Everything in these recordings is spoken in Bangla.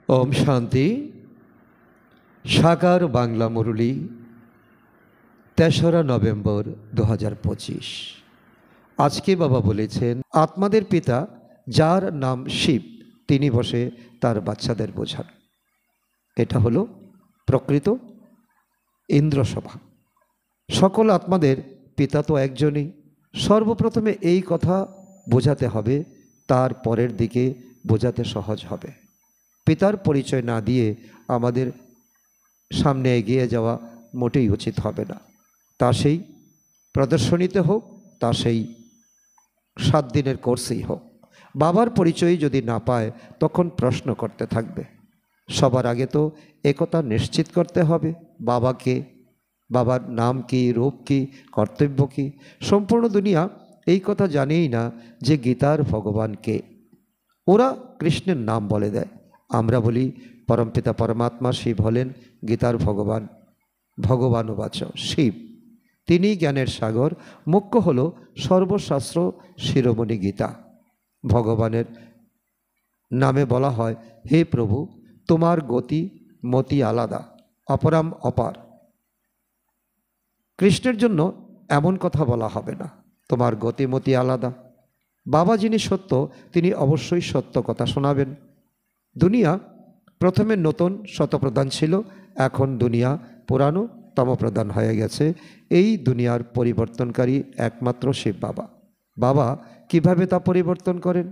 ওম শান্তি। সাকার বাংলা মুরলী ৩রা নভেম্বর ২০২৫। আজকে বাবা বলেছেন, আত্মাদের পিতা যার নাম শিব, তিনি বসে তার বাচ্চাদের বোঝান। এটা হলো প্রকৃত ইন্দ্রসভা। সকল আত্মাদের পিতা তো একজনই। সর্বপ্রথমে এই কথা বোঝাতে হবে, তার পরের দিকে বোঝাতে সহজ হবে। পিতার পরিচয় না দিয়ে আমাদের সামনে এগিয়ে যাওয়া মোটেই উচিত হবে না। তা সেই প্রদর্শনীতে হোক, তা সেই 7 দিনের কোর্সেই হোক। বাবার পরিচয় যদি না পায় তখন প্রশ্ন করতে থাকবে। সবার আগে তো একথা নিশ্চিত করতে হবে, বাবাকে, বাবার নাম কি, রূপ কি, কর্তব্য কি। সম্পূর্ণ দুনিয়া এই কথা জানেই না যে গীতার ভগবান কে। ওরা কৃষ্ণের নাম বলে দেয়, আমরা বলি পরমপিতা পরমাত্মা শিব হলেন গীতার ভগবান। ভগবানুবাচ শিব, তিনি জ্ঞানের সাগর। মুখ্য হল সর্বশাস্ত্র শিরোমণি গীতা। ভগবানের নামে বলা হয়, হে প্রভু, তোমার গতি মতি আলাদা, অপরাম অপার। কৃষ্ণের জন্য এমন কথা বলা হবে না, তোমার গতিমতি আলাদা। বাবা যিনি সত্য, তিনি অবশ্যই সত্য কথা শোনাবেন। দুনিয়া প্রথমে নতুন শতপ্রধান ছিল, এখন দুনিয়া পুরানো তমপ্রধান হয়ে গেছে। এই দুনিয়ার পরিবর্তনকারী একমাত্র শিব বাবা। বাবা কিভাবে তা পরিবর্তন করেন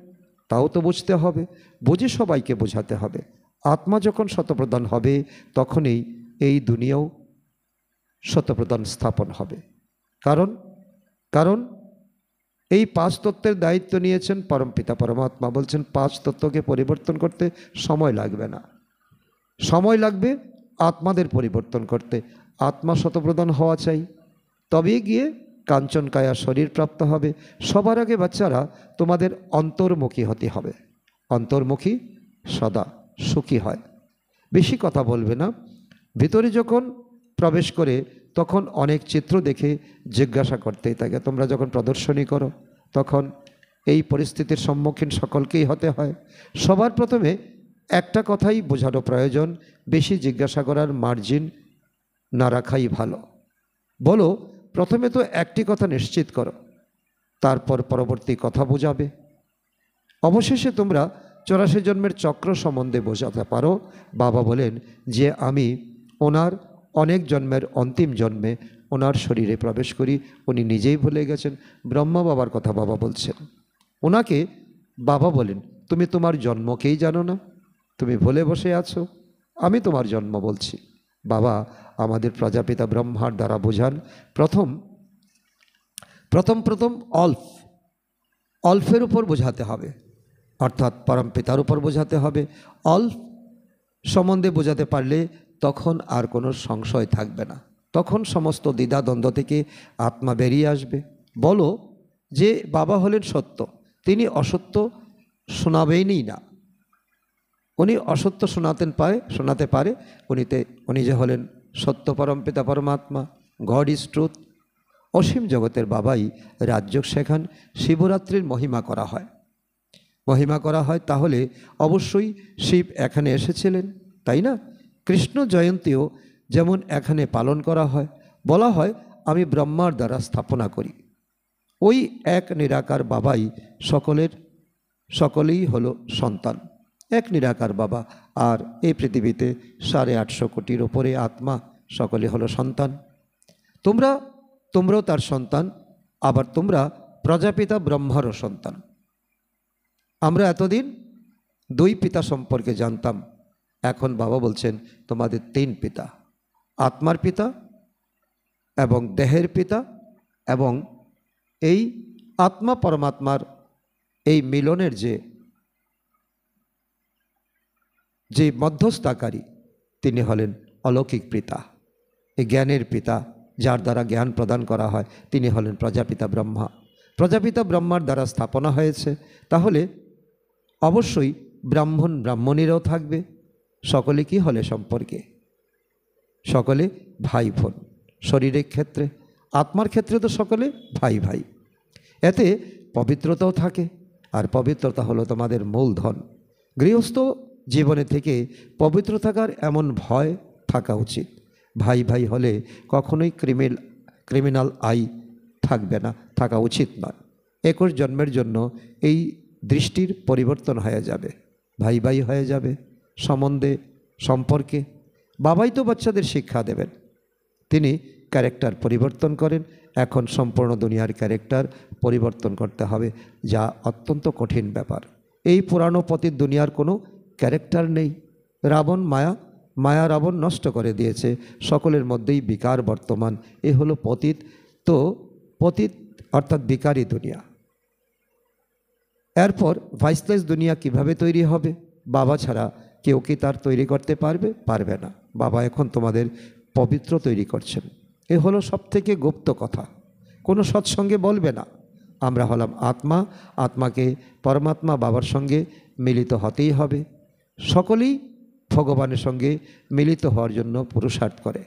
তাও তো বুঝতে হবে, বুঝে সবাইকে বোঝাতে হবে। আত্মা যখন শতপ্রধান হবে তখনই এই দুনিয়াও শতপ্রধান স্থাপন হবে। কারণ এই 5 তত্ত্বের দায়িত্ব নিয়েছেন পরমপিতা পরমাত্মা। বলছেন 5 তত্ত্বকে পরিবর্তন করতে সময় লাগবে না, সময় লাগবে আত্মাদের পরিবর্তন করতে। আত্মা শতপ্রধান হওয়া চাই, তবেই গিয়ে কাঞ্চনকায়া শরীর প্রাপ্ত হবে। সবার আগে বাচ্চারা তোমাদের অন্তর্মুখী হতে হবে। অন্তর্মুখী সদা সুখী হয়। বেশি কথা বলবে না। ভিতরে যখন প্রবেশ করে তখন অনেক চিত্র দেখে জিজ্ঞাসা করতেই থাকে। তোমরা যখন প্রদর্শনী করো তখন এই পরিস্থিতির সম্মুখীন সকলকেই হতে হয়। সবার প্রথমে একটা কথাই বোঝানো প্রয়োজন, বেশি জিজ্ঞাসা করার মার্জিন না রাখাই ভালো। বলো, প্রথমে তো একটি কথা নিশ্চিত করো, তারপর পরবর্তী কথা বোঝাবে। অবশেষে তোমরা 84 জন্মের চক্র সম্বন্ধে বোঝাতে পারো। বাবা বলেন যে আমি ওনার অনেক জন্মের অন্তিম জন্মে ওনার শরীরে প্রবেশ করি। উনি নিজেই ভুলে গেছেন। ব্রহ্মা বাবার কথা বাবা বলছেন। ওনাকে বাবা বলেন, তুমি তোমার জন্মকেই জানো না, তুমি ভুলে বসে আছো, আমি তোমার জন্ম বলছি। বাবা আমাদের প্রজাপিতা ব্রহ্মার দ্বারা বোঝান। প্রথম অল্পের উপর বোঝাতে হবে, অর্থাৎ পরমপিতার উপর বোঝাতে হবে। অল্প সম্বন্ধে বোঝাতে পারলে তখন আর কোনো সংশয় থাকবে না। তখন সমস্ত দ্বিধাদ্বন্দ্ব থেকে আত্মা বেরিয়ে আসবে। বলো যে বাবা হলেন সত্য, তিনি অসত্য শোনাবেনই না। উনি অসত্য শোনাতে পারে। উনি যে হলেন সত্য পরমপিতা পরমাত্মা, গড ইজ ট্রুথ। অসীম জগতের বাবাই রাজযোগ শেখান। শিবরাত্রির মহিমা করা হয়, তাহলে অবশ্যই শিব এখানে এসেছিলেন, তাই না? কৃষ্ণ জয়ন্তীও যেমন এখানে পালন করা হয়। বলা হয় আমি ব্রহ্মার দ্বারা স্থাপনা করি। ওই এক নিরাকার বাবাই সকলেই হলো সন্তান। এক নিরাকার বাবা, আর এই পৃথিবীতে 850 কোটির ওপরে আত্মা, সকলে হলো সন্তান। তোমরাও তার সন্তান, আবার তোমরা প্রজাপিতা ব্রহ্মারও সন্তান। আমরা এতদিন 2 পিতা সম্পর্কে জানতাম, এখন বাবা বলছেন তোমাদের 3 পিতা, আত্মার পিতা এবং দেহের পিতা, এবং এই আত্মা পরমাত্মার এই মিলনের যে মধ্যস্থতাকারী, তিনি হলেন অলৌকিক পিতা, এই জ্ঞানের পিতা, যার দ্বারা জ্ঞান প্রদান করা হয়, তিনি হলেন প্রজাপিতা ব্রহ্মা। প্রজাপিতা ব্রহ্মার দ্বারা স্থাপনা হয়েছে, তাহলে অবশ্যই ব্রাহ্মণীরাও থাকবে। সকলে কি হলে সম্পর্কে? সকলে ভাই বোন। শরীরের ক্ষেত্রে, আত্মার ক্ষেত্রে তো সকলে ভাই ভাই। এতে পবিত্রতাও থাকে, আর পবিত্রতা হলো তোমাদের মূলধন। গৃহস্থ জীবনে থেকে পবিত্র থাকার এমন ভয় থাকা উচিত। ভাই ভাই হলে কখনোই ক্রিমিনাল আই থাকবে না, থাকা উচিত নয়। 21 জন্মের জন্য এই দৃষ্টির পরিবর্তন হয়ে যাবে, ভাই ভাই হয়ে যাবে সম্বন্ধে, সম্পর্কে। বাবাই তো বাচ্চাদের শিক্ষা দেবেন, তিনি ক্যারেক্টার পরিবর্তন করেন। এখন সম্পূর্ণ দুনিয়ার ক্যারেক্টার পরিবর্তন করতে হবে, যা অত্যন্ত কঠিন ব্যাপার। এই পুরানো পতিত দুনিয়ার কোনো ক্যারেক্টার নেই। রাবণ মায়া রাবণ নষ্ট করে দিয়েছে, সকলের মধ্যেই বিকার বর্তমান। এ হলো পতিত। তো পতিত অর্থাৎ বিকারী দুনিয়া। এরপর ভাইসলেস দুনিয়া কিভাবে তৈরি হবে? বাবা ছাড়া কেউ কি তার তৈরি করতে পারবে? পারবে না। বাবা এখন তোমাদের পবিত্র তৈরি করছেন। এ হলো সবথেকে গুপ্ত কথা, কোনো সৎসঙ্গে বলবে না। আমরা হলাম আত্মা, আত্মাকে পরমাত্মা বাবার সঙ্গে মিলিত হতেই হবে। সকলেই ভগবানের সঙ্গে মিলিত হওয়ার জন্য পুরুষার্থ করে।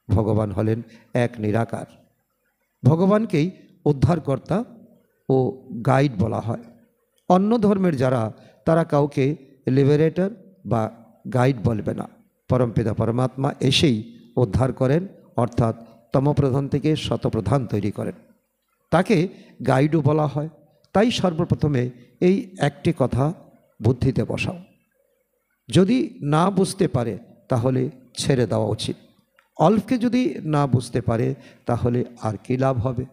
ভগবান হলেন এক নিরাকার। ভগবানকেই উদ্ধারকর্তা ও গাইড বলা হয়। অন্য ধর্মের যারা, তারা কাউকে লিবারেটর বা গাইড বলবে না। পরমপিতা পরমাত্মা এসেই উদ্ধার করেন, অর্থাৎ তমপ্রধান থেকে শতপ্রধান তৈরি করেন, তাকে গাইডও বলা হয়। তাই সর্বপ্রথমে এই একটি কথা বুদ্ধিতে বসাও। যদি না বুঝতে পারে তাহলে ছেড়ে দেওয়া উচিত। অল্পকে যদি না বুঝতে পারে তাহলে আর কি লাভ হবে?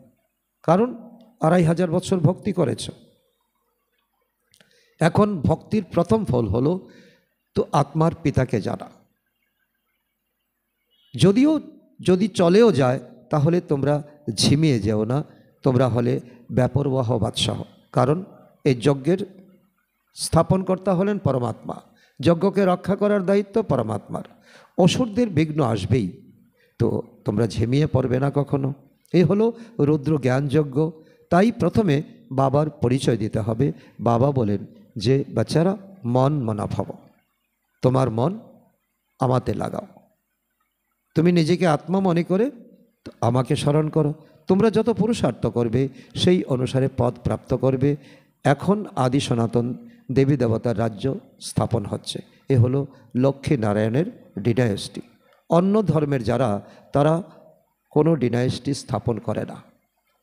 কারণ 2500 বছর ভক্তি করেছ। এখন ভক্তির প্রথম ফল হলো তো আত্মার পিতাকে জানা। যদি চলেও যায় তাহলে তোমরা ঝিমিয়ে যেও না, তোমরা হলে ব্যাপরওয়াহ বাদশাহ। কারণ এই যজ্ঞের স্থাপনকর্তা হলেন পরমাত্মা, যজ্ঞকে রক্ষা করার দায়িত্ব পরমাত্মার। অসুরদের বিঘ্ন আসবেই, তো তোমরা ঝিমিয়ে পড়বে না কখনো। এই হলো রুদ্র জ্ঞানযজ্ঞ। তাই প্রথমে বাবার পরিচয় দিতে হবে। বাবা বলেন যে বাচ্চারা, মন মনা ভব, তোমার মন আমাতে লাগাও। তুমি নিজেকে আত্মা মনে করে আমাকে স্মরণ করো। তোমরা যত পুরুষার্থ করবে সেই অনুসারে পদ প্রাপ্ত করবে। এখন আদি সনাতন দেবী দেবতার রাজ্য স্থাপন হচ্ছে। এ হলো লক্ষ্মী নারায়ণের ডিনায়াস্টি। অন্য ধর্মের যারা, তারা কোনো ডিনায়াস্টি স্থাপন করে না,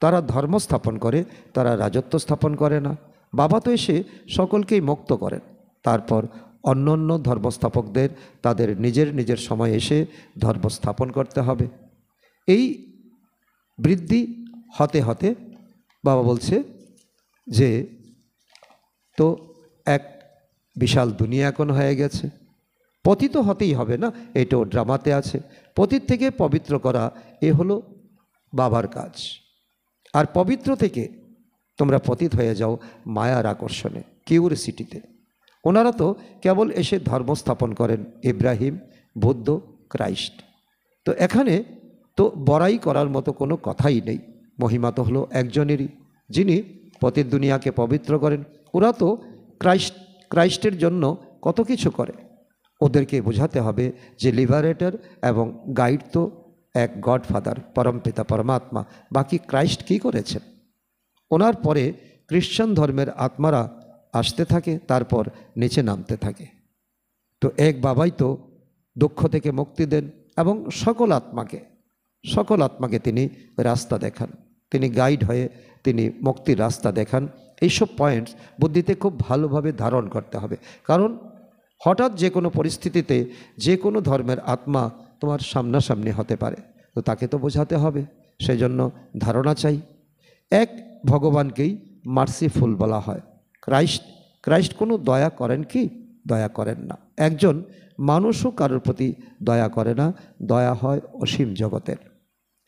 তারা ধর্ম স্থাপন করে, তারা রাজত্ব স্থাপন করে না। বাবা তো এসে সকলকেই মুক্ত করেন। তারপর অন্য অন্য ধর্মস্থাপকদের তাদের নিজের নিজের সময় এসে ধর্ম স্থাপন করতে হবে। এই বৃদ্ধি হতে হতে বাবা বলছে যে তো এক বিশাল দুনিয়া এখন হয়ে গেছে। পতিত হতেই হবে না, এটাও ড্রামাতে আছে। পতিত থেকে পবিত্র করা, এ হলো বাবার কাজ। আর পবিত্র থেকে তোমরা পতিত হয়ে যাও মায়ার আকর্ষণে, কিউরিসিটিতে। ওনারা তো কেবল এসে ধর্ম স্থাপন করেন, ইব্রাহিম, বুদ্ধ, ক্রাইস্ট। তো এখানে তো বড়াই করার মতো কোনো কথাই নেই। মহিমা তো হলো একজনেরই, যিনি পতিত দুনিয়াকে পবিত্র করেন। ওরা তো ক্রাইস্টের জন্য কত কিছু করে। ওদেরকে বোঝাতে হবে যে লিবারেটর এবং গাইড তো এক গডফাদার, পরমপিতা পরমাত্মা। বাকি ক্রাইস্ট কি করেছেন? ওনার পরে খ্রিশ্চান ধর্মের আত্মারা আসতে থাকে, তারপর নিচে নামতে থাকে। তো এক বাবাই তো দুঃখ থেকে মুক্তি দেন এবং সকল আত্মাকে তিনি রাস্তা দেখান, তিনি গাইড হয়ে তিনি মুক্তির রাস্তা দেখান। এইসব পয়েন্টস বুদ্ধিতে খুব ভালোভাবে ধারণ করতে হবে। কারণ হঠাৎ যে কোনো পরিস্থিতিতে যে কোনো ধর্মের আত্মা তোমার সামনাসামনি হতে পারে, তো তাকে তো বোঝাতে হবে। সেজন্য ধারণা চাই। এক ভগবানকেই মার্সিফুল বলা হয়। ক্রাইস্ট কোনো দয়া করেন কি? দয়া করেন না। একজন মানুষও কারোর প্রতি দয়া করে না, দয়া হয় অসীম জগতের।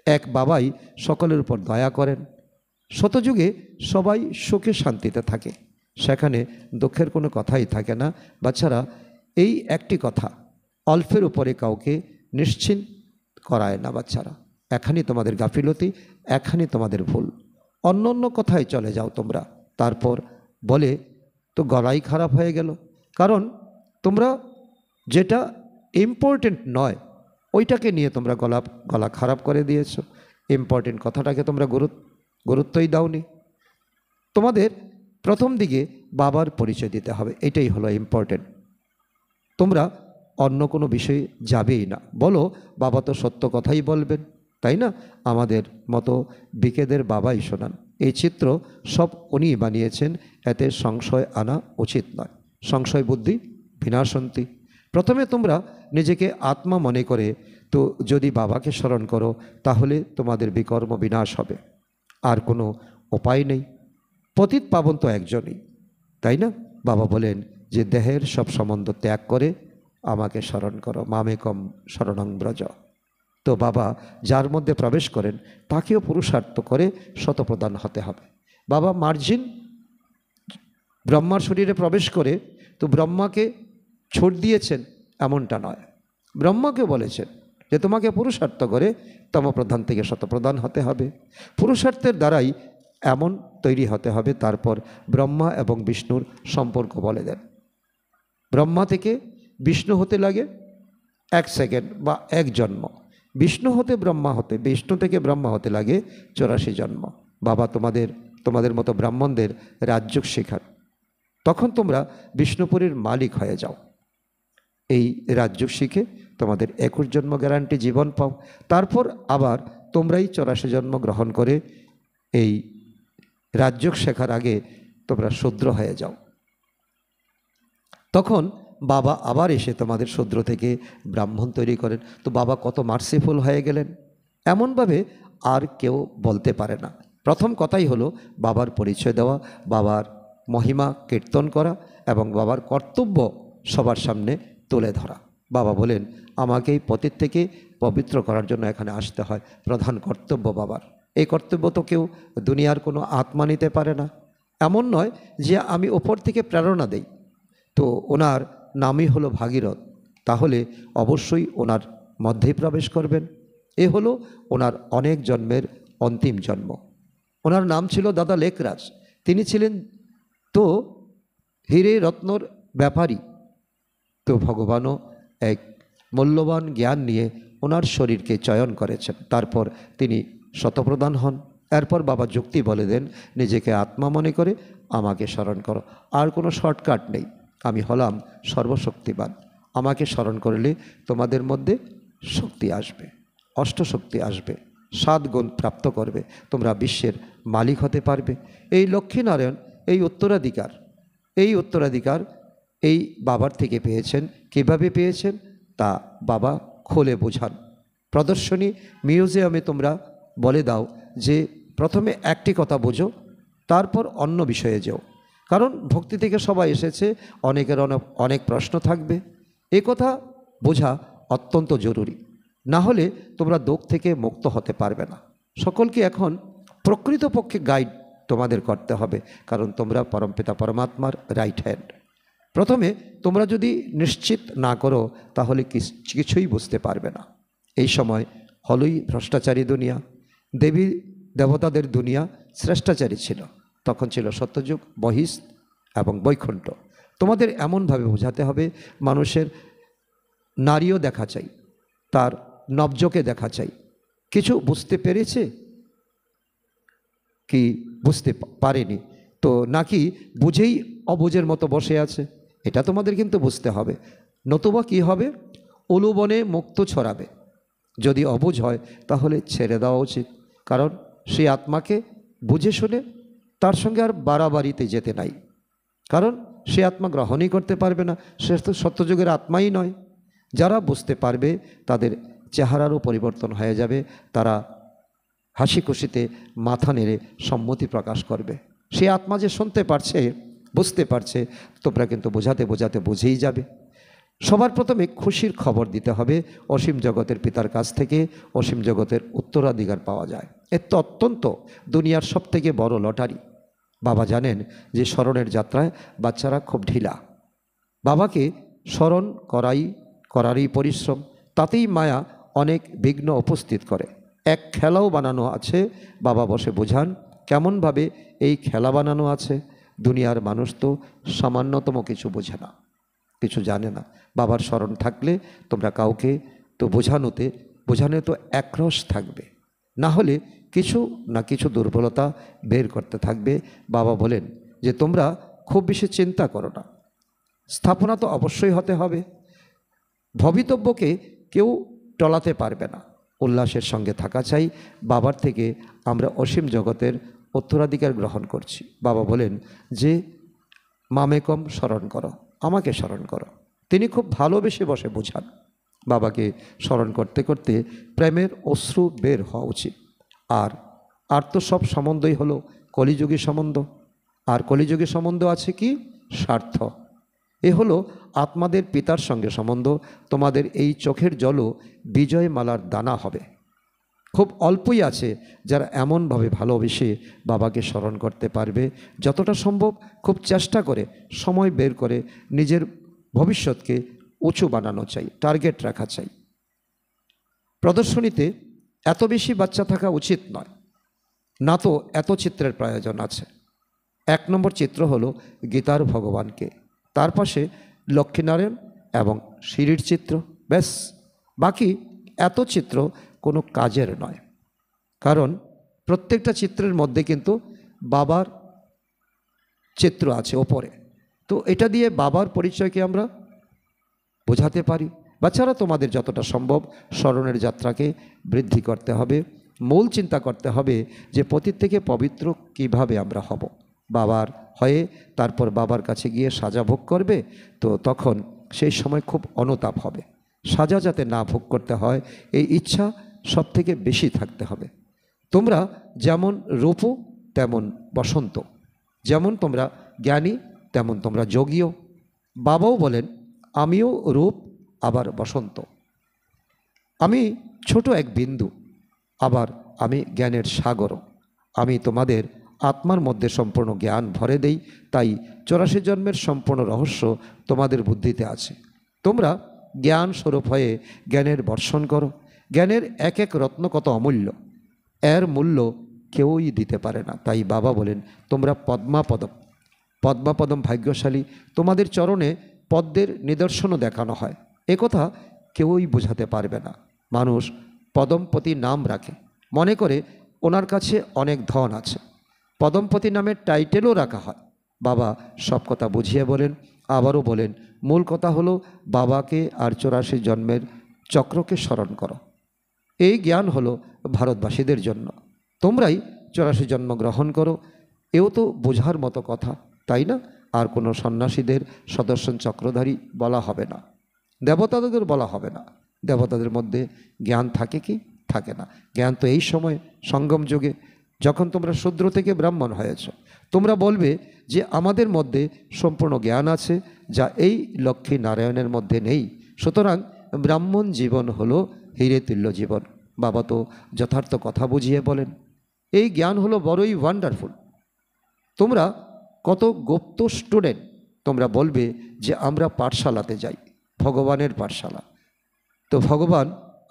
এক বাবাই সকলের উপর দয়া করেন। শতযুগে সবাই সুখে শান্তিতে থাকে, সেখানে দুঃখের কোনো কথাই থাকে না। বাচ্চারা, এই একটি কথা, অল্পের উপরে কাউকে নিশ্চিন্ত করায় না বাচ্চারা। এখানেই তোমাদের গাফিলতি, এখানেই তোমাদের ভুল। অন্য অন্য কথায় চলে যাও তোমরা, তারপর বলে তো গলাই খারাপ হয়ে গেল। কারণ তোমরা যেটা ইম্পর্টেন্ট নয় ওইটাকে নিয়ে তোমরা গলা খারাপ করে দিয়েছো। ইম্পর্টেন্ট কথাটাকে তোমরা গুরুত্বই দাওনি। তোমাদের প্রথম দিকে বাবার পরিচয় দিতে হবে, এটাই হলো ইম্পর্টেন্ট। তোমরা অন্য কোনো বিষয়ে যাবেই না। বলো বাবা তো সত্য কথাই বলবেন, তাই না? আমাদের মতো বিকেদের বাবাই শোনান। এই চিত্র সব উনিই বানিয়েছেন, এতে সংশয় আনা উচিত নয়। সংশয় বুদ্ধি বিনাশন্তি। প্রথমে তোমরা নিজেকে আত্মা মনে করে তো যদি বাবাকে স্মরণ করো তাহলে তোমাদের বিকর্ম বিনাশ হবে, আর কোনো উপায় নেই। পতিত পাবন তো একজনই, তাই না? বাবা বলেন যে দেহের সব সম্বন্ধ ত্যাগ করে আমাকে স্মরণ করো, মামেকম শরণং ব্রজ। তো বাবা যার মধ্যে প্রবেশ করেন তাকেও পুরুষার্থ করে শতপ্রদান হতে হবে। বাবা মার্জিন ব্রহ্মার শরীরে প্রবেশ করে তো ব্রহ্মাকে ছুট দিয়েছেন এমনটা নয়। ব্রহ্মাকে বলেছেন যে তোমাকে পুরুষার্থ করে তমপ্রধান থেকে শতপ্রধান হতে হবে। পুরুষার্থের দ্বারাই এমন তৈরি হতে হবে। তারপর ব্রহ্মা এবং বিষ্ণুর সম্পর্ক বলে দেন। ব্রহ্মা থেকে বিষ্ণু হতে লাগে 1 সেকেন্ড বা 1 জন্ম। বিষ্ণু হতে ব্রহ্মা হতে, বিষ্ণু থেকে ব্রহ্মা হতে লাগে 84 জন্ম। বাবা তোমাদের মতো ব্রাহ্মণদের রাজযোগ শেখান, তখন তোমরা বিষ্ণুপুরীর মালিক হয়ে যাও। এই রাজযোগ শিখে তোমাদের 21 জন্ম গ্যারান্টি জীবন পাও। তারপর আবার তোমরাই 84 জন্ম গ্রহণ করে এই রাজযোগ শেখার আগে তোমরা শূদ্র হয়ে যাও। তখন বাবা আবার এসে তোমাদের শূদ্র থেকে ব্রাহ্মণ তৈরি করেন। তো বাবা কত মার্সিফুল হয়ে গেলেন, এমনভাবে আর কেউ বলতে পারে না। প্রথম কথাই হলো বাবার পরিচয় দেওয়া, বাবার মহিমা কীর্তন করা এবং বাবার কর্তব্য সবার সামনে তুলে ধরা। বাবা বলেন আমাকেই পতিত থেকে পবিত্র করার জন্য এখানে আসতে হয়, প্রধান কর্তব্য বাবার। এই কর্তব্য তো কেউ দুনিয়ার কোনো আত্মা নিতে পারে না। এমন নয় যে আমি ওপর থেকে প্রেরণা দেই। তো ওনার নামই হলো ভাগীরথ, তাহলে অবশ্যই ওনার মধ্যেই প্রবেশ করবেন। এ হলো ওনার অনেক জন্মের অন্তিম জন্ম। ওনার নাম ছিল দাদা লেকরাজ। তিনি ছিলেন তো হীরে রত্নর ব্যাপারী। তো ভগবানও এক মূল্যবান জ্ঞান নিয়ে ওনার শরীরকে চয়ন করেছেন। তারপর তিনি শতপ্রধান হন। এরপর বাবা যুক্তি বলে দেন নিজেকে আত্মা মনে করে আমাকে স্মরণ করো, আর কোনো শর্টকাট নেই। আমি হলাম সর্বশক্তিবান, আমাকে স্মরণ করলে তোমাদের মধ্যে শক্তি আসবে, অষ্টশক্তি আসবে, 7 গুণ প্রাপ্ত করবে, তোমরা বিশ্বের মালিক হতে পারবে। এই লক্ষ্মীনারায়ণ এই উত্তরাধিকার এই বাবার থেকে পেয়েছেন। কিভাবে পেয়েছেন তা বাবা খুলে বোঝান। প্রদর্শনী মিউজিয়ামে তোমরা বলে দাও যে প্রথমে একটি কথা বোঝো, তারপর অন্য বিষয়ে যেও। কারণ ভক্তি থেকে সবাই এসেছে, অনেকের অনেক প্রশ্ন থাকবে। এ কথা বোঝা অত্যন্ত জরুরি, না হলে তোমরা দুঃখ থেকে মুক্ত হতে পারবে না। সকলকে এখন প্রকৃতপক্ষে গাইড তোমাদের করতে হবে, কারণ তোমরা পরমপিতা পরমাত্মার রাইট হ্যান্ড। প্রথমে তোমরা যদি নিশ্চিত না করো তাহলে কিছুই বুঝতে পারবে না। এই সময় হলোই ভ্রষ্টাচারী দুনিয়া, দেবী দেবতাদের দুনিয়া শ্রেষ্টাচারী ছিল। তখন ছিল সত্যযুগ, বহিষ এবং বৈকুণ্ঠ। তোমাদের এমনভাবে বোঝাতে হবে মানুষের নারীও দেখা চাই, তার নবজকে দেখা চাই। কিছু বুঝতে পেরেছে কি বুঝতে পারেনি, তো নাকি বুঝেই অবুঝের মতো বসে আছে, এটা তোমাদের কিন্তু বুঝতে হবে। নতুবা কি হবে, উলুবনে মুক্ত ছড়াবে। যদি অবুঝ হয় তাহলে ছেড়ে দেওয়া উচিত, কারণ সেই আত্মাকে বুঝে শুনে তার সঙ্গে আর বাড়াবাড়িতে যেতে নাই, কারণ সে আত্মা গ্রহণই করতে পারবে না, সে তো সত্যযুগের আত্মাই নয়। যারা বুঝতে পারবে তাদের চেহারারও পরিবর্তন হয়ে যাবে, তারা হাসি খুশিতে মাথা নেড়ে সম্মতি প্রকাশ করবে। সে আত্মা যে শুনতে পারছে, বুঝতে পারছে, তোমরা কিন্তু বোঝাতে বোঝাতে বুঝেই যাবে। সবার প্রথমে খুশির খবর দিতে হবে অসীম জগতের পিতার কাছ থেকে অসীম জগতের উত্তরাধিকার পাওয়া যায়। এর তো অত্যন্ত দুনিয়ার সবথেকে বড় লটারি। বাবা জানেন যে স্মরণের যাত্রায় বাচ্চারা খুব ঢিলা। বাবাকে স্মরণ করারই পরিশ্রম, তাতেই মায়া অনেক বিঘ্ন উপস্থিত করে। এক খেলাও বানানো আছে, বাবা বসে বোঝান কেমনভাবে এই খেলা বানানো আছে। দুনিয়ার মানুষ তো সামান্যতম কিছু বোঝে না, কিছু জানে না। বাবার স্মরণ থাকলে তোমরা কাউকে তো বোঝানো তো একরস থাকবে, না হলে কিছু না কিছু দুর্বলতা বের করতে থাকবে। বাবা বলেন যে তোমরা খুব বেশি চিন্তা করো না, স্থাপনা তো অবশ্যই হতে হবে, ভবিতব্যকে কেউ টলাতে পারবে না। উল্লাসের সঙ্গে থাকা চাই। বাবার থেকে আমরা অসীম জগতের উত্তরাধিকার গ্রহণ করছি। বাবা বলেন যে মামেকম স্মরণ করো, আমাকে স্মরণ করো। তিনি খুব ভালোবেসে বসে বোঝান। বাবাকে স্মরণ করতে করতে প্রেমের অশ্রু বের হওয়া উচিত। আর তো সব সম্বন্ধই হলো কলিযুগী সম্বন্ধ। আর কলিযুগী সম্বন্ধ আছে কি? স্বার্থ। এ হলো আত্মাদের পিতার সঙ্গে সম্বন্ধ। তোমাদের এই চোখের জলও বিজয়মালার দানা হবে। খুব অল্পই আছে যারা এমনভাবে ভালোবেসে বাবাকে স্মরণ করতে পারবে। যতটা সম্ভব খুব চেষ্টা করে, সময় বের করে নিজের ভবিষ্যৎকে উঁচু বানানো চাই, টার্গেট রাখা চাই। প্রদর্শনীতে এত বেশি বাচ্চা থাকা উচিত নয়, না তো এত চিত্রের প্রয়োজন আছে। 1 নম্বর চিত্র হলো গীতার ভগবানকে, তার পাশে লক্ষ্মীনারায়ণ এবং সিঁড়ির চিত্র, ব্যাস। বাকি এত চিত্র কোনো কাজের নয়, কারণ প্রত্যেকটা চিত্রের মধ্যে কিন্তু বাবার চিত্র আছে ওপরে। তো এটা দিয়ে বাবার পরিচয়কে আমরা বোঝাতে পারি। বাচ্চারা, তোমাদের যতটা সম্ভব স্মরণের যাত্রাকে বৃদ্ধি করতে হবে। মূল চিন্তা করতে হবে যে পতিত থেকে পবিত্র কিভাবে আমরা হব। বাবার হয়ে তারপর বাবার কাছে গিয়ে সাজা ভোগ করবে, তো তখন সেই সময় খুব অনুতাপ হবে। সাজা যাতে না ভোগ করতে হয়, এই ইচ্ছা সব থেকে বেশি থাকতে হবে। তোমরা যেমন রূপ তেমন বসন্ত, যেমন তোমরা জ্ঞানী তেমন তোমরা যোগীও। বাবাও বলেন আমিও রূপ আবার বসন্ত, আমি ছোট এক বিন্দু, আবার আমি জ্ঞানের সাগরও। আমি তোমাদের আত্মার মধ্যে সম্পূর্ণ জ্ঞান ভরে দেই, তাই 84 জন্মের সম্পূর্ণ রহস্য তোমাদের বুদ্ধিতে আছে। তোমরা জ্ঞান স্বরূপ হয়ে জ্ঞানের বর্ষণ করো। জ্ঞানের এক এক রত্ন কত অমূল্য, এর মূল্য কেউই দিতে পারে না। তাই বাবা বলেন তোমরা পদ্মাপদম, পদ্মাপদম ভাগ্যশালী। তোমাদের চরণে পদ্মের নিদর্শনও দেখানো হয়। একথা কেউই বোঝাতে পারবে না। মানুষ পদমপতি নাম রাখে, মনে করে ওনার কাছে অনেক ধন আছে। পদমপতি নামের টাইটেলও রাখা হয়। বাবা সব কথা বুঝিয়ে বলেন, আবারও বলেন মূল কথা হলো বাবাকে আর 84 জন্মের চক্রকে স্মরণ করো। এই জ্ঞান হলো ভারতবাসীদের জন্য। তোমরাই 84 জন্ম গ্রহণ করো, এও তো বোঝার মতো কথা, তাই না? আর কোনো সন্ন্যাসীদের সদর্শন চক্রধারী বলা হবে না, দেবতাদের বলা হবে না। দেবতাদের মধ্যে জ্ঞান থাকে কি? থাকে না। জ্ঞান তো এই সময় সঙ্গম যুগে, যখন তোমরা শূদ্র থেকে ব্রাহ্মণ হয়েছ। তোমরা বলবে যে আমাদের মধ্যে সম্পূর্ণ জ্ঞান আছে, যা এই লক্ষ্মী নারায়ণের মধ্যে নেই। সুতরাং ব্রাহ্মণ জীবন হলো হিরে তুল্য জীবন। বাবা তো যথার্থ কথা বুঝিয়ে বলেন। এই জ্ঞান হলো বড়ই ওয়ান্ডারফুল। তোমরা কত গুপ্ত স্টুডেন্ট, তোমরা বলবে যে আমরা পাঠশালাতে যাই, ভগবানের পাঠশালা। তো ভগবান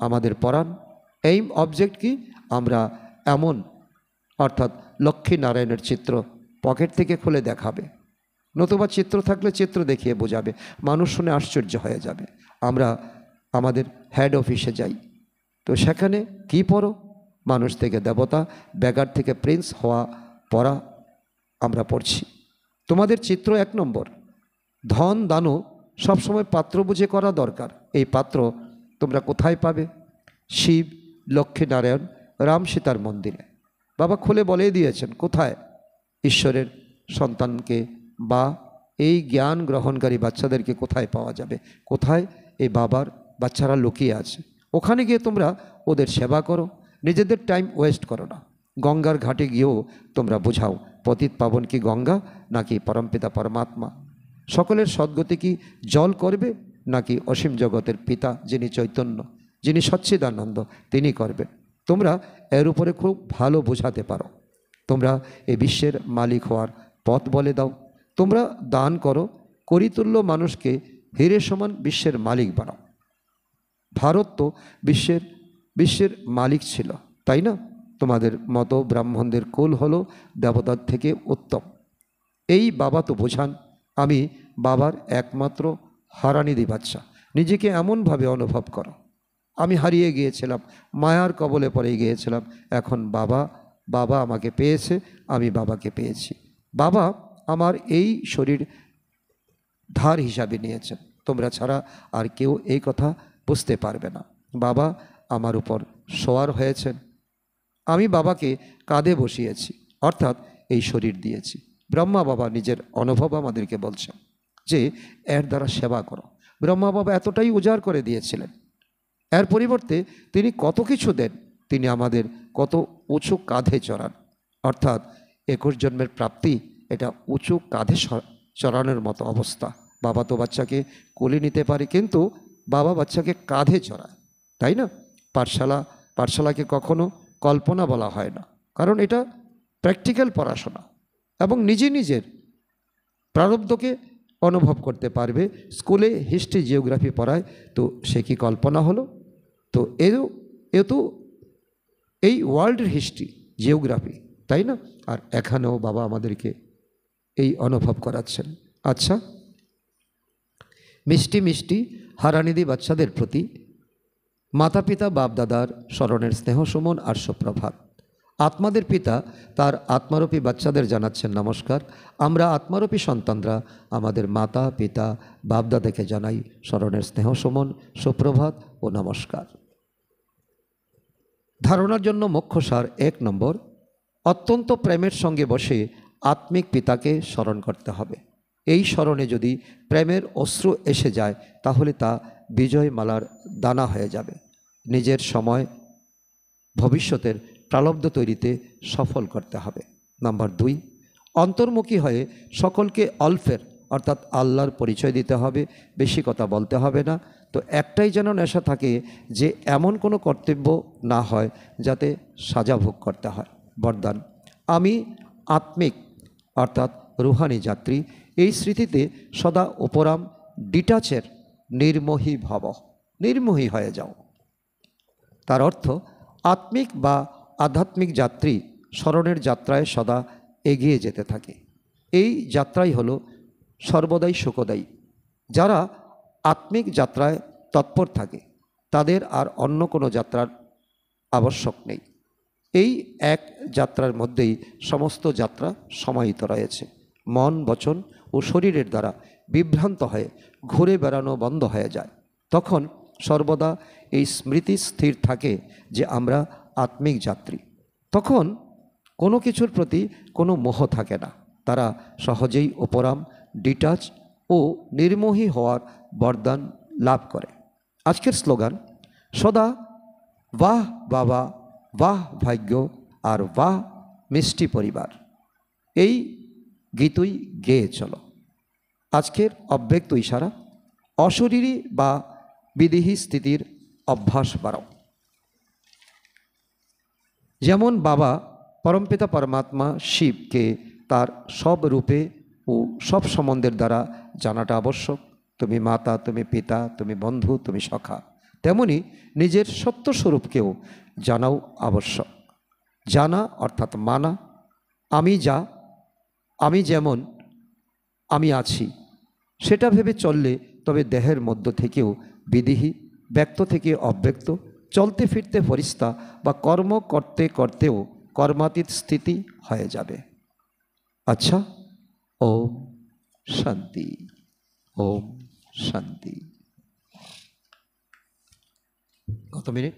আমাদের পড়ান, এইম অবজেক্ট কি? আমরা এমন, অর্থাৎ লক্ষ্মী নারায়ণের চিত্র পকেট থেকে খুলে দেখাবে, নতুবা চিত্র থাকলে চিত্র দেখিয়ে বোঝাবে, মানুষ শুনে আশ্চর্য হয়ে যাবে। আমরা আমাদের হেড অফিসে যাই, তো সেখানে কি পড়ো? মানুষ থেকে দেবতা, বেগার থেকে প্রিন্স হওয়া পড়া আমরা পড়ছি। তোমাদের চিত্র 1 নম্বর। ধন দানও সবসময় পাত্র বুঝে করা দরকার। এই পাত্র তোমরা কোথায় পাবে? শিব, লক্ষ্মী নারায়ণ, রাম সীতার মন্দিরে। বাবা খুলে বলে দিয়েছেন কোথায় ঈশ্বরের সন্তানকে বা এই জ্ঞান গ্রহণকারী বাচ্চাদেরকে কোথায় পাওয়া যাবে, কোথায় এই বাবার বাচ্চারা লুকিয়ে আছে। ওখানে গিয়ে তোমরা ওদের সেবা করো, নিজেদের টাইম ওয়েস্ট করো না। গঙ্গার ঘাটে গিয়েও তোমরা বোঝাও পতিত পাবন কি গঙ্গা নাকি পরমপিতা পরমাত্মা। সকলের সদ্গতি কি জল করবে নাকি অসীম জগতের পিতা যিনি চৈতন্য, যিনি সচ্চিদানন্দ, তিনি করবেন। তোমরা এর উপরে খুব ভালো বোঝাতে পারো। তোমরা এই বিশ্বের মালিক হওয়ার পথ বলে দাও। তোমরা দান করো, করিতুল্য মানুষকে হিরে সমান বিশ্বের মালিক বানাও। ভারত তো বিশ্বের মালিক ছিল, তাই না? তোমাদের মতো ব্রাহ্মণদের কুল হলো দেবতার থেকে উত্তম। এই বাবা তো বোঝান আমি বাবার একমাত্র হারানিধি বাচ্চা। নিজেকে এমনভাবে অনুভব করো আমি হারিয়ে গিয়েছিলাম, মায়ার কবলে পড়ে গিয়েছিলাম, এখন বাবা আমাকে পেয়েছে, আমি বাবাকে পেয়েছি। বাবা আমার এই শরীর ধার হিসাবে নিয়েছেন। তোমরা ছাড়া আর কেউ এই কথা বুঝতে পারবে না। বাবা আমার উপর সওয়ার হয়েছেন, আমি বাবাকে কাঁধে বসিয়েছি, অর্থাৎ এই শরীর দিয়েছি। ব্রহ্মা বাবা নিজের অনুভব আমাদেরকে বলছেন যে এর দ্বারা সেবা করো। ব্রহ্মা বাবা এতটাই উজাড় করে দিয়েছিলেন, এর পরিবর্তে তিনি কত কিছু দেন। তিনি আমাদের কত উঁচু কাঁধে চড়ান, অর্থাৎ 21 জন্মের প্রাপ্তি এটা উঁচু কাঁধে চড়ানোর মতো অবস্থা। বাবা তো বাচ্চাকে কোলে নিতে পারে, কিন্তু বাবা বাচ্চাকে কাঁধে চড়ায়, তাই না? পাঠশালাকে কখনো কল্পনা বলা হয় না, কারণ এটা প্র্যাকটিক্যাল পড়াশোনা এবং নিজের প্রারব্ধকে অনুভব করতে পারবে। স্কুলে হিস্ট্রি জিওগ্রাফি পড়ায়, তো সে কি কল্পনা হলো? তো এ তো এই ওয়ার্ল্ডের হিস্ট্রি জিওগ্রাফি, তাই না? আর এখানেও বাবা আমাদেরকে এই অনুভব করাচ্ছেন। আচ্ছা, মিষ্টি মিষ্টি হারানিধি বাচ্চাদের প্রতি মাতা পিতা বাপদাদার স্মরণের স্নেহ সুমন আর সুপ্রভাত। আত্মাদের পিতা তার আত্মারূপী বাচ্চাদের জানাচ্ছেন নমস্কার। আমরা আত্মারূপী সন্তানরা আমাদের মাতা পিতা বাপদাদাকে জানাই স্মরণের স্নেহ সুমন, সুপ্রভাত ও নমস্কার। ধারণার জন্য মুখ্য সার 1 নম্বর, অত্যন্ত প্রেমের সঙ্গে বসে আত্মিক পিতাকে স্মরণ করতে হবে। এই স্মরণে যদি প্রেমের অশ্রু এসে যায় তাহলে তা বিজয়মালার দানা হয়ে যাবে। নিজের সময় ভবিষ্যতের প্রালব্ধ তৈরিতে সফল করতে হবে। নাম্বার 2, অন্তর্মুখী হয়ে সকলকে অল্পের অর্থাৎ আল্লাহর পরিচয় দিতে হবে, বেশি কথা বলতে হবে না। তো একটাই যেন নেশা থাকে যে এমন কোনো কর্তব্য না হয় যাতে সাজা ভোগ করতে হয়। বরদান, আমি আত্মিক অর্থাৎ রুহানি যাত্রী, এই স্মৃতিতে সদা উপরাম ডিটাচের নির্মোহী ভব, নির্মোহী হয়ে যাও। তার অর্থ আত্মিক বা আধ্যাত্মিক যাত্রী স্মরণের যাত্রায় সদা এগিয়ে যেতে থাকে। এই যাত্রাই হলো সর্বদাই সুখদায়ী। যারা আত্মিক যাত্রায় তৎপর থাকে তাদের আর অন্য কোনো যাত্রার আবশ্যক নেই। এই এক যাত্রার মধ্যেই সমস্ত যাত্রা সমাহিত রয়েছে। মন, বচন ও শরীরের দ্বারা বিভ্রান্ত হয়ে ঘুরে বেড়ানো বন্ধ হয়ে যায়। তখন সর্বদা এই স্মৃতি স্থির থাকে যে আমরা আত্মিক যাত্রী। তখন কোনো কিছুর প্রতি কোনো মোহ থাকে না। তারা সহজেই উপরাম, ডিটাচ ও নির্মোহী হওয়ার বরদান লাভ করে। আজকের স্লোগান, সদা বাহ বাবা, বাহ ভাগ্য আর বাহ মিষ্টি পরিবার। এই গীতই গেয়ে চলো। আজকের অব্যক্ত ইশারা, অশরীরী বা বিদেহী স্থিতির অভ্যাস বাড়াও। যেমন বাবা পরমপিতা পরমাত্মা শিবকে তার সব রূপে ও সব সম্বন্ধের দ্বারা জানাটা আবশ্যক। তুমি মাতা, তুমি পিতা, তুমি বন্ধু, তুমি সখা। তেমনি নিজের সত্যস্বরূপকেও জানাও আবশ্যক। জানা অর্থাৎ মানা। আমি যেমন আমি আছি সেটা ভেবে চললে তবে দেহের মধ্য থেকেও বিদেহী, ব্যক্ত থেকে অব্যক্ত, চলতে ফিরতে ফরিস্তা বা কর্ম করতে করতেও কর্মাতীত স্থিতি হয়ে যাবে। আচ্ছা, ওম শান্তি, ওম শান্তি। কত মিনিট?